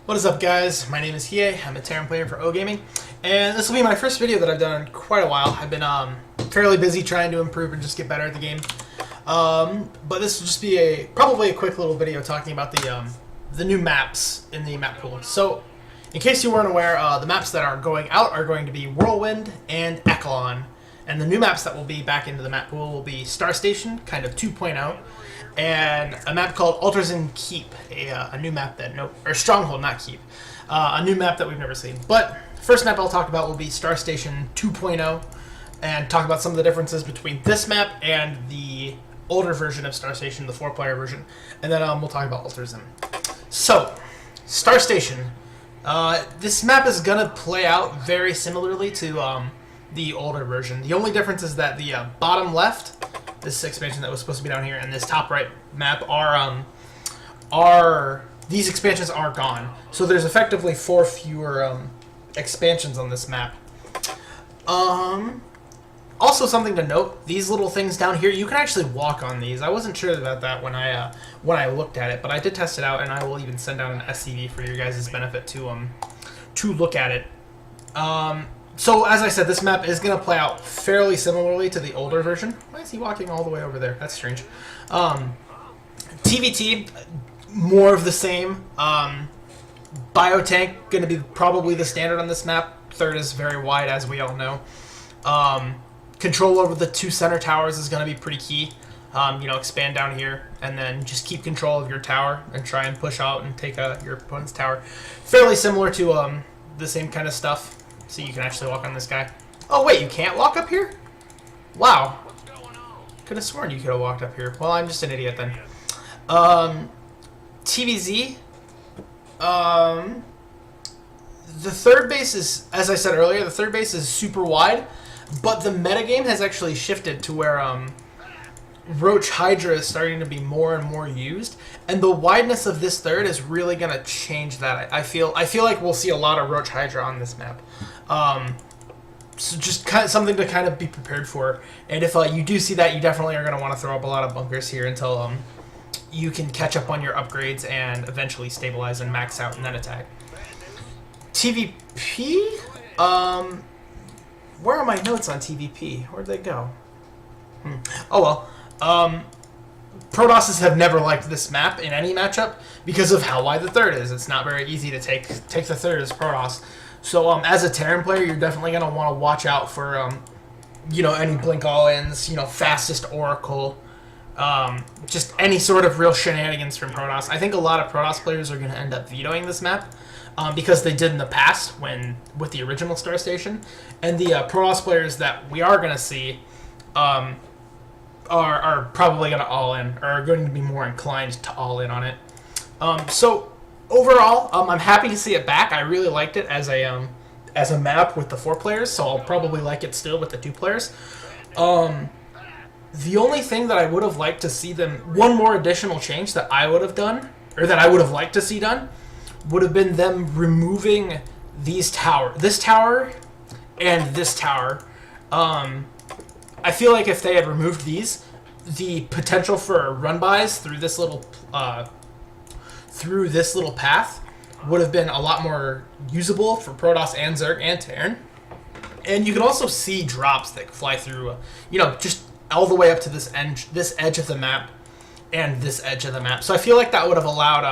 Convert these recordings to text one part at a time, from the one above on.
What is up, guys? My name is Hie. I'm a Terran player for O Gaming, and this will be my first video that I've done in quite a while. I've been fairly busy trying to improve and just get better at the game. But this will just be probably a quick little video talking about the new maps in the map pool. So, in case you weren't aware, the maps that are going out are going to be Whirlwind and Echelon. And the new maps that will be back into the map pool will be Star Station, kind of 2.0, and a map called Altazim Keep, a new map that or Stronghold, not Keep, a new map that we've never seen. But first map I'll talk about will be Star Station 2.0, and talk about some of the differences between this map and the older version of Star Station, the 4-player version, and then we'll talk about Altazim. So, Star Station. This map is gonna play out very similarly to the older version. The only difference is that the bottom left, this expansion that was supposed to be down here, and this top right map are these expansions are gone. So there's effectively 4 fewer expansions on this map. Also, something to note: these little things down here, you can actually walk on these. I wasn't sure about that when I looked at it, but I did test it out, and I will even send out an SCV for your guys' benefit to look at it. So, as I said, this map is going to play out fairly similarly to the older version. Why is he walking all the way over there? That's strange. TVT, more of the same. Biotank, going to be probably the standard on this map. Third is very wide, as we all know. Control over the 2 center towers is going to be pretty key. Expand down here, and then just keep control of your tower and try and push out and take your opponent's tower. Fairly similar to the same kind of stuff. So you can actually walk on this guy. Oh wait, you can't walk up here? Wow. Could have sworn you could have walked up here. Well, I'm just an idiot then. TVZ. The third base is, as I said earlier, the third base is super wide, but the metagame has actually shifted to where Roach Hydra is starting to be more and more used, and the wideness of this third is really going to change that. I feel like we'll see a lot of Roach Hydra on this map. So just kind of something to kind of be prepared for. And if you do see that, you definitely are going to want to throw up a lot of bunkers here until you can catch up on your upgrades and eventually stabilize and max out and then attack. TVP? Where are my notes on TVP? Where'd they go? Oh well. Protosses have never liked this map in any matchup because of how wide the third is. It's not very easy to take the third as Protoss. So as a Terran player, you're definitely going to want to watch out for any blink all-ins, fastest Oracle, just any sort of real shenanigans from Protoss. I think a lot of Protoss players are going to end up vetoing this map because they did in the past with the original Star Station, and the Protoss players that we are going to see are probably going to all-in, or are going to be more inclined to all-in on it. So overall, I'm happy to see it back. I really liked it as a map with the 4 players, so I'll probably like it still with the 2 players. The only thing that I would have liked to see one more additional change that I would have done, or that I would have liked to see done, would have been them removing this tower, and this tower. I feel like if they had removed these, the potential for run-bys through this little path would have been a lot more usable for Protoss and Zerg and Terran. And you can also see drops that fly through, just all the way up to this edge of the map and this edge of the map. So I feel like that would have allowed,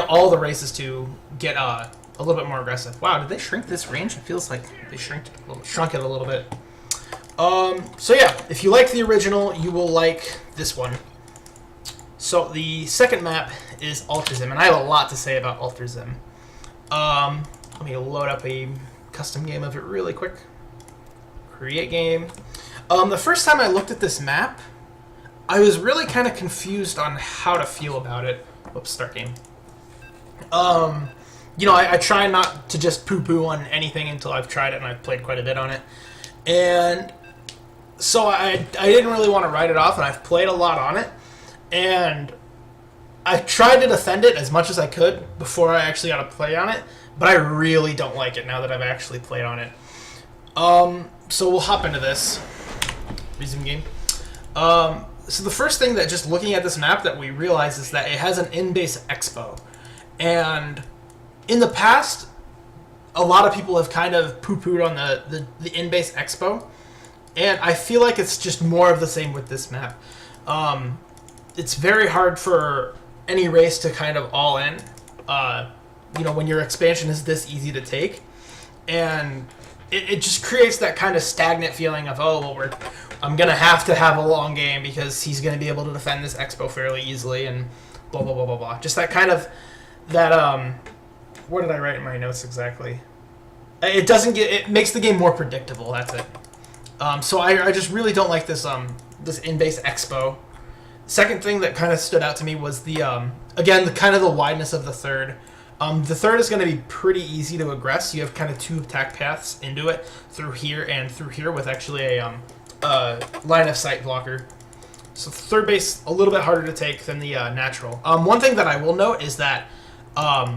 all the races to get a little bit more aggressive. Wow, did they shrink this range? It feels like they shrunk it a little bit. So yeah, if you like the original, you will like this one. So the second map is Altazim, and I have a lot to say about Altazim. Let me load up a custom game of it really quick. Create game. The first time I looked at this map, I was really kind of confused on how to feel about it. Whoops, start game. I try not to just poo-poo on anything until I've tried it, and I've played quite a bit on it. And so I didn't really want to write it off, and I've played a lot on it. And I tried to defend it as much as I could before I actually got to play on it, but I really don't like it now that I've actually played on it. So we'll hop into this. Resume game. So the first thing that just looking at this map that we realize is that it has an in-base expo. And in the past, a lot of people have kind of poo-pooed on the in-base expo, and I feel like it's just more of the same with this map. It's very hard for any race to kind of all in, when your expansion is this easy to take, and it just creates that kind of stagnant feeling of, I'm going to have a long game because he's going to be able to defend this expo fairly easily, and blah, blah, blah, blah, blah. Just that kind of, what did I write in my notes exactly? It makes the game more predictable, that's it. So I just really don't like this in-base expo. Second thing that kind of stood out to me was the wideness of the third. The third is going to be pretty easy to aggress. You have kind of two attack paths into it, through here and through here, with actually a line of sight blocker. So third base, a little bit harder to take than the natural. One thing that I will note is that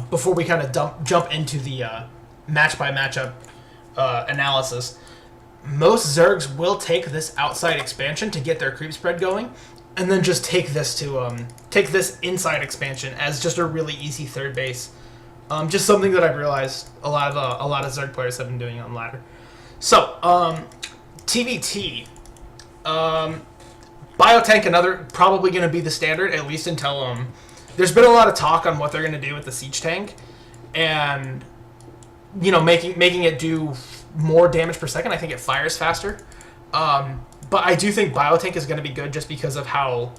before we kind of jump into the match by matchup analysis, most Zergs will take this outside expansion to get their creep spread going, and then just take this inside expansion as just a really easy third base. Just something that I've realized a lot of Zerg players have been doing on ladder. So TVT, Biotank, probably going to be the standard, at least until there's been a lot of talk on what they're going to do with the siege tank, and making it do more damage per second. I think it fires faster, but I do think Biotank is going to be good just because of how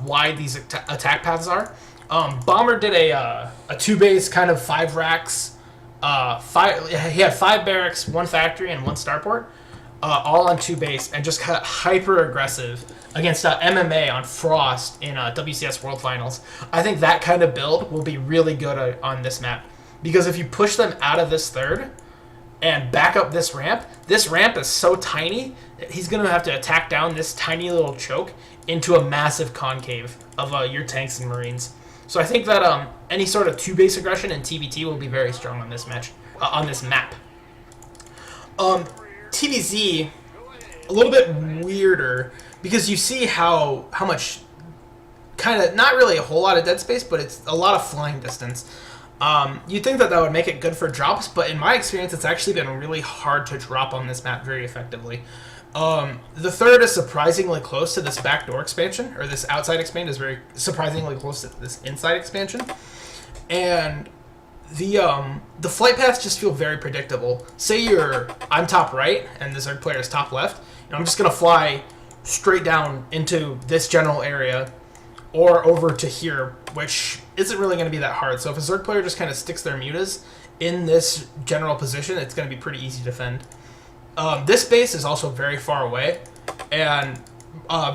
wide these attack paths are. Bomber did a 2-base kind of 5 racks. He had 5 barracks, 1 factory, and 1 starport, all on 2 base, and just got hyper aggressive against MMA on Frost in WCS World Finals. I think that kind of build will be really good on this map, because if you push them out of this third and back up this ramp is so tiny that he's going to have to attack down this tiny little choke into a massive concave of your tanks and marines. So I think that any sort of 2-base aggression in TVT will be very strong on this on this map. TVZ, a little bit weirder, because you see how much, kind of, not really a whole lot of dead space, but it's a lot of flying distance. You'd think that would make it good for drops, but in my experience, it's actually been really hard to drop on this map very effectively. The third is surprisingly close to this backdoor expansion, or this outside expansion is very surprisingly close to this inside expansion, and the flight paths just feel very predictable. Say I'm top right and the Zerg player is top left, I'm just gonna fly straight down into this general area or over to here, which isn't really going to be that hard. So if a Zerg player just kind of sticks their mutas in this general position, it's going to be pretty easy to defend. This base is also very far away and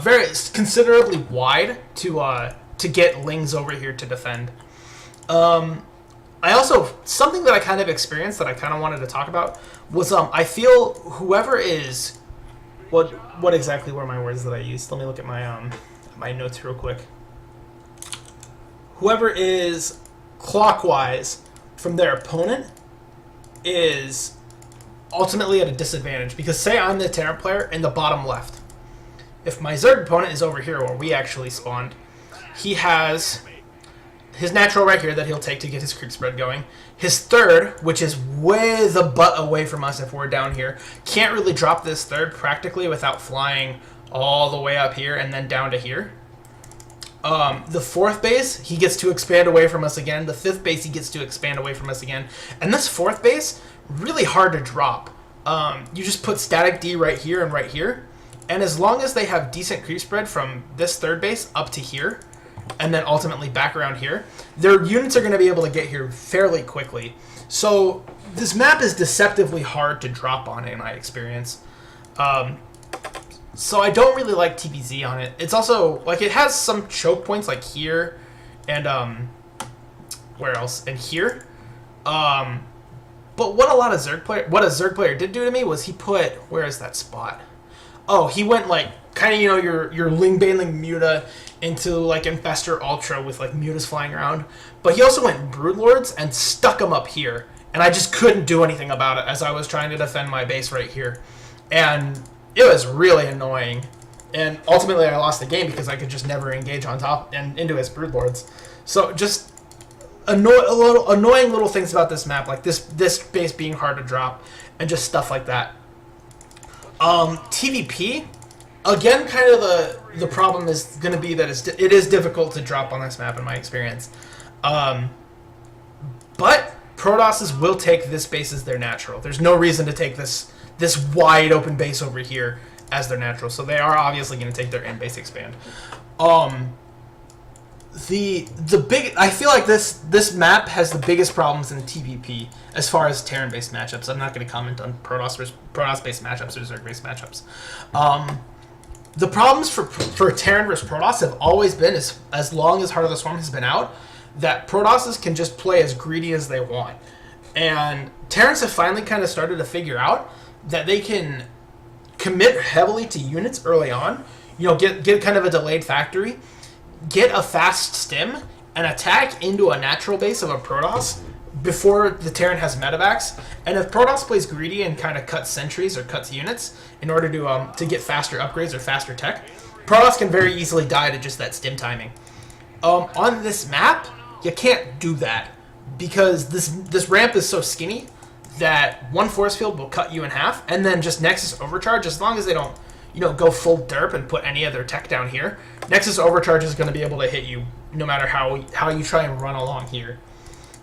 very considerably wide to get lings over here to defend. Something that I kind of experienced that I kind of wanted to talk about was I feel whoever is what exactly were my words that I used? Let me look at my notes real quick. Whoever is clockwise from their opponent is ultimately at a disadvantage, because say I'm the Terran player in the bottom left. If my Zerg opponent is over here where we actually spawned, he has his natural right here that he'll take to get his creep spread going. His third, which is way the butt away from us if we're down here, can't really drop this third practically without flying all the way up here and then down to here. The fourth base, he gets to expand away from us again. The fifth base, he gets to expand away from us again. And this fourth base, really hard to drop. You just put static D right here and right here. And as long as they have decent creep spread from this third base up to here, and then ultimately back around here, their units are going to be able to get here fairly quickly. So this map is deceptively hard to drop on in my experience. So I don't really like TBZ on it. It's also, like, it has some choke points, like here, and, where else? And here. But what a Zerg player did do to me was he put, where is that spot? Oh, he went, like, kind of, your Ling Baneling Muta into, like, Infestor Ultra with, like, Mutas flying around. But he also went Broodlords and stuck them up here. And I just couldn't do anything about it as I was trying to defend my base right here. And it was really annoying, and ultimately I lost the game because I could just never engage on top and into his Broodlords. So just annoying little things about this map, like this base being hard to drop, and just stuff like that. TVP, again, kind of the problem is going to be that it is difficult to drop on this map in my experience. But Protosses will take this base as their natural. There's no reason to take this wide open base over here as their natural, so they are obviously going to take their end base expand. I feel like this map has the biggest problems in TVP as far as Terran based matchups. I'm not going to comment on Protoss based matchups or Zerg based matchups. The problems for Terran versus Protoss have always been, as long as Heart of the Swarm has been out, that Protosses can just play as greedy as they want. And Terrans have finally kind of started to figure out that they can commit heavily to units early on, get kind of a delayed factory, get a fast stim, and attack into a natural base of a Protoss before the Terran has medevacs. And if Protoss plays greedy and kind of cuts sentries or cuts units in order to get faster upgrades or faster tech, Protoss can very easily die to just that stim timing. On this map, you can't do that because this ramp is so skinny that one force field will cut you in half, and then just Nexus Overcharge, as long as they don't go full derp and put any of their tech down here, Nexus Overcharge is going to be able to hit you no matter how you try and run along here.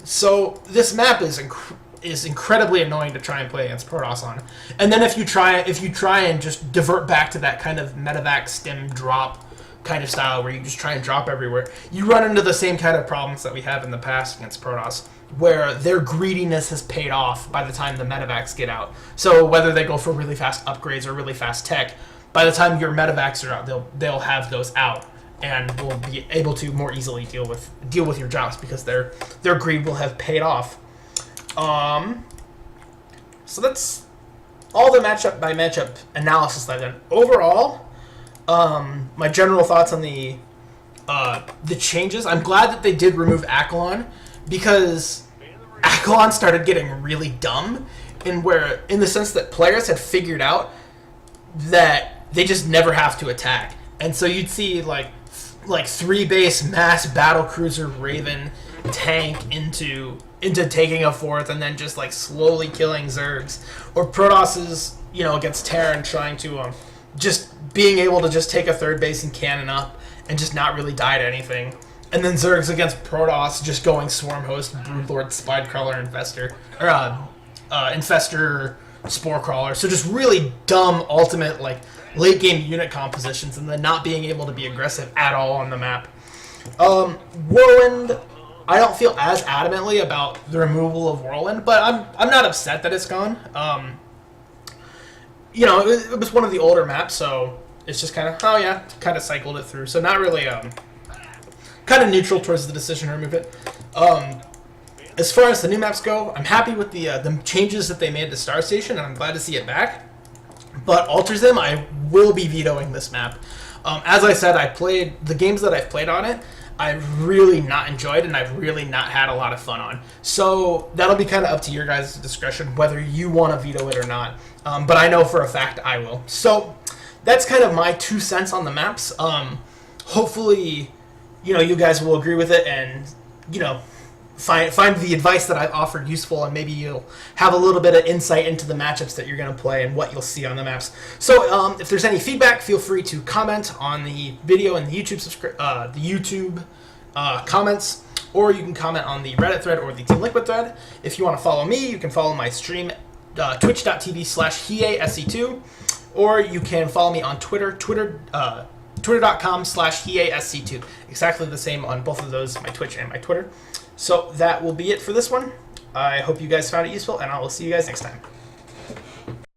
So this map is incredibly annoying to try and play against Protoss on. And then if you try and just divert back to that kind of medevac stim drop kind of style where you just try and drop everywhere, you run into the same kind of problems that we have in the past against Protoss, where their greediness has paid off by the time the medevacs get out. So whether they go for really fast upgrades or really fast tech, by the time your medevacs are out, they'll have those out and will be able to more easily deal with your drops because their greed will have paid off. So that's all the matchup by matchup analysis that I've done. Overall, my general thoughts on the changes. I'm glad that they did remove Akalon, because Akalon started getting really dumb in the sense that players had figured out that they just never have to attack. And so you'd see like 3-base mass battlecruiser Raven tank into taking a fourth and then just like slowly killing Zergs, or Protosses against Terran trying to just being able to just take a 3rd base and cannon up and just not really die to anything. And then Zergs against Protoss just going Swarm Host, Broodlord, Spidecrawler, Infestor, or Infestor, Sporecrawler. So just really dumb ultimate late game unit compositions, and then not being able to be aggressive at all on the map. Whirlwind, I don't feel as adamantly about the removal of Whirlwind, but I'm not upset that it's gone. It was one of the older maps, so it's just kind of, kind of cycled it through. So not really, kind of neutral towards the decision to remove it. As far as the new maps go, I'm happy with the changes that they made to Star Station, and I'm glad to see it back. But Alters Them, I will be vetoing this map. As I said, the games that I've played on it, I've really not enjoyed, and I've really not had a lot of fun on. So that'll be kind of up to your guys' discretion whether you want to veto it or not. But I know for a fact I will. So that's kind of my 2 cents on the maps. Hopefully, you guys will agree with it and, find the advice that I've offered useful, and maybe you'll have a little bit of insight into the matchups that you're going to play and what you'll see on the maps. So if there's any feedback, feel free to comment on the video and the YouTube comments, or you can comment on the Reddit thread or the Team Liquid thread. If you want to follow me, you can follow my stream, twitch.tv/HeaSC2, or you can follow me on Twitter, twitter.com/HeaSC2. Exactly the same on both of those, my Twitch and my Twitter. So that will be it for this one. I hope you guys found it useful, and I will see you guys next time.